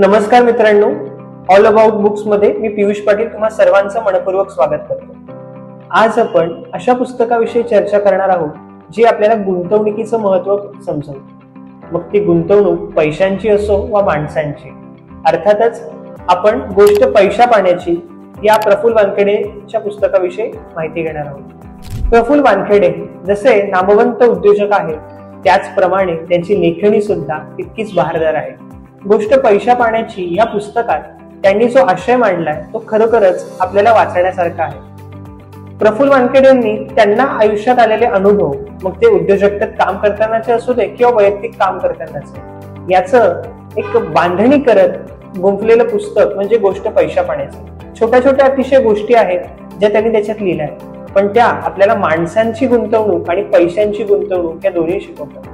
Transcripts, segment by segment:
नमस्कार मित्रांनो, all about books मध्ये मी पियुष पाटील तुम्हा सर्वांचं मनपूर्वक स्वागत करतो। आज आपण अशा पुस्तकाविषयी चर्चा करणार आहोत जी आपल्याला गुंतवणुकीचं महत्त्व समजवते। मग ती गुंतवणूक पैशांची असो वा माणसांची। अर्थातच आपण गोष्ट पैशा पाण्याची या प्रफुल्ल वानखेडेच्या पुस्तकाविषयी माहिती घेणार आहोत। प्रफुल्ल वानखेडे जसे नामवंत उद्योजक आहेत त्याचप्रमाणे त्यांची लेखणी सुद्धा तितकीच बहारदार आहे। गोष्ट पैशा पाण्याची या पुस्तकात त्यांनी जो आशय मांडलाय तो खरोखरच आपल्याला वाचण्यासारखा आहे। प्रफुल्ल वानखेडेंनी त्यांना आयुष्यात आलेले अनुभव, मग ते उद्योजकतेत काम करतानाचे असू दे किंवा वैयक्तिक काम करतानाचे, याचं एक बांधणी करत गुंफलेलं पुस्तक म्हणजे गोष्ट पैशा पाण्याची। छोट्या छोट्या अतिशय गोष्टी आहेत ज्या त्यांनी त्याच्यात लिहिल्या आहेत, पण त्या आपल्याला माणसांची गुंतवणूक आणि पैशांची गुंतवणूक या दोन्ही शिकवतात।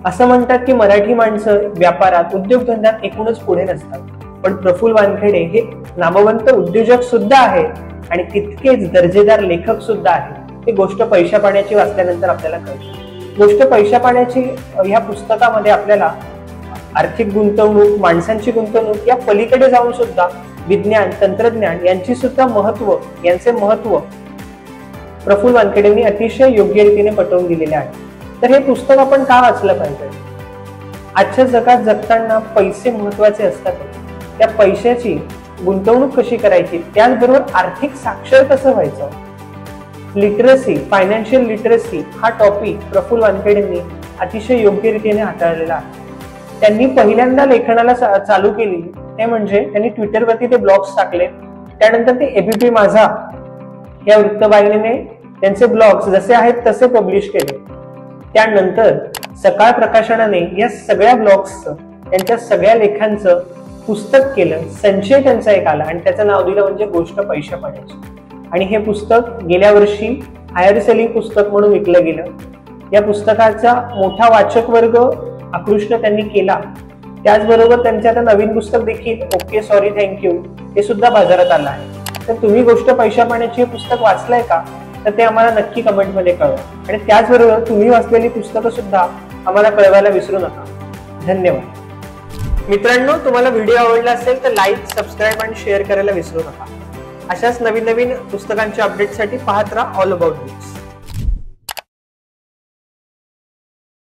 असं म्हणतात की मराठी माणसं व्यापारात उद्योगधंद्यात एकूणच पुढे नसतात, पण प्रफुल्ल वानखेडे हे नामवंत उद्योजक सुद्धा आहेत आणि तितकेच दर्जेदार लेखक सुद्धा आहेत। ही गोष्ट पैशा पाण्याची वाचल्यानंतर आपल्याला कळते। गोष्ट पैशा पाण्याची ह्या पुस्तकामध्ये आपल्याला आर्थिक गुंतवणूक, माणसांची गुंतवणूक या पलीकडे जाऊन सुद्धा विज्ञान, तंत्रज्ञान यांचे महत्व प्रफुल्ल वानखेडेंनी अतिशय योग्य रीतीने पटवून दिलेले आहे। तर हे पुस्तक आपण का वाचलं पाहिजे? आजच्या जगात जगताना पैसे महत्वाचे असतात, त्या पैशाची गुंतवणूक कशी करायची, त्याचबरोबर आर्थिक साक्षर कसं व्हायचं, लिटरसी, फायनान्शियल लिटरसी हा टॉपिक प्रफुल्ल वानखेडेंनी अतिशय योग्य रीतीने हाताळलेला आहे। त्यांनी पहिल्यांदा लेखनाला चालू केली ते म्हणजे त्यांनी ट्विटरवरती ते ब्लॉग्स टाकले, त्यानंतर ते एबीपी माझा या वृत्तवाहिनीने त्यांचे ब्लॉग्स जसे आहेत तसे पब्लिश केले। त्यानंतर सकाळ प्रकाशनाने या सगळ्या ब्लॉग्सचं, त्यांच्या सगळ्या लेखांचं पुस्तक केलं, संचय त्यांचा एक आला आणि त्याचं नाव दिलं म्हणजे गोष्ट पैशा पाण्याची। आणि हे पुस्तक गेल्या वर्षी हायर सेलिंग पुस्तक म्हणून विकलं गेलं। या पुस्तकाचा मोठा वाचक वर्ग आकृष्ट त्यांनी केला। त्याचबरोबर त्यांचे आता नवीन पुस्तक देखील ओके सॉरी थँक्यू हे सुद्धा बाजारात आलं आहे। तर तुम्ही गोष्ट पैशा पाण्याची हे पुस्तक वाचलंय का? तर ते आम्हाला नक्की कमेंटमध्ये कळवा आणि त्याचबरोबर तुम्ही वाचलेली पुस्तकं सुद्धा आम्हाला कळवायला विसरू नका। धन्यवाद मित्रांनो, तुम्हाला व्हिडिओ आवडला असेल तर लाईक, सबस्क्राईब आणि शेअर करायला विसरू नका। अशाच नवीन नवीन पुस्तकांच्या अपडेटसाठी पाहत राहा ऑल अबाउट बुक्स।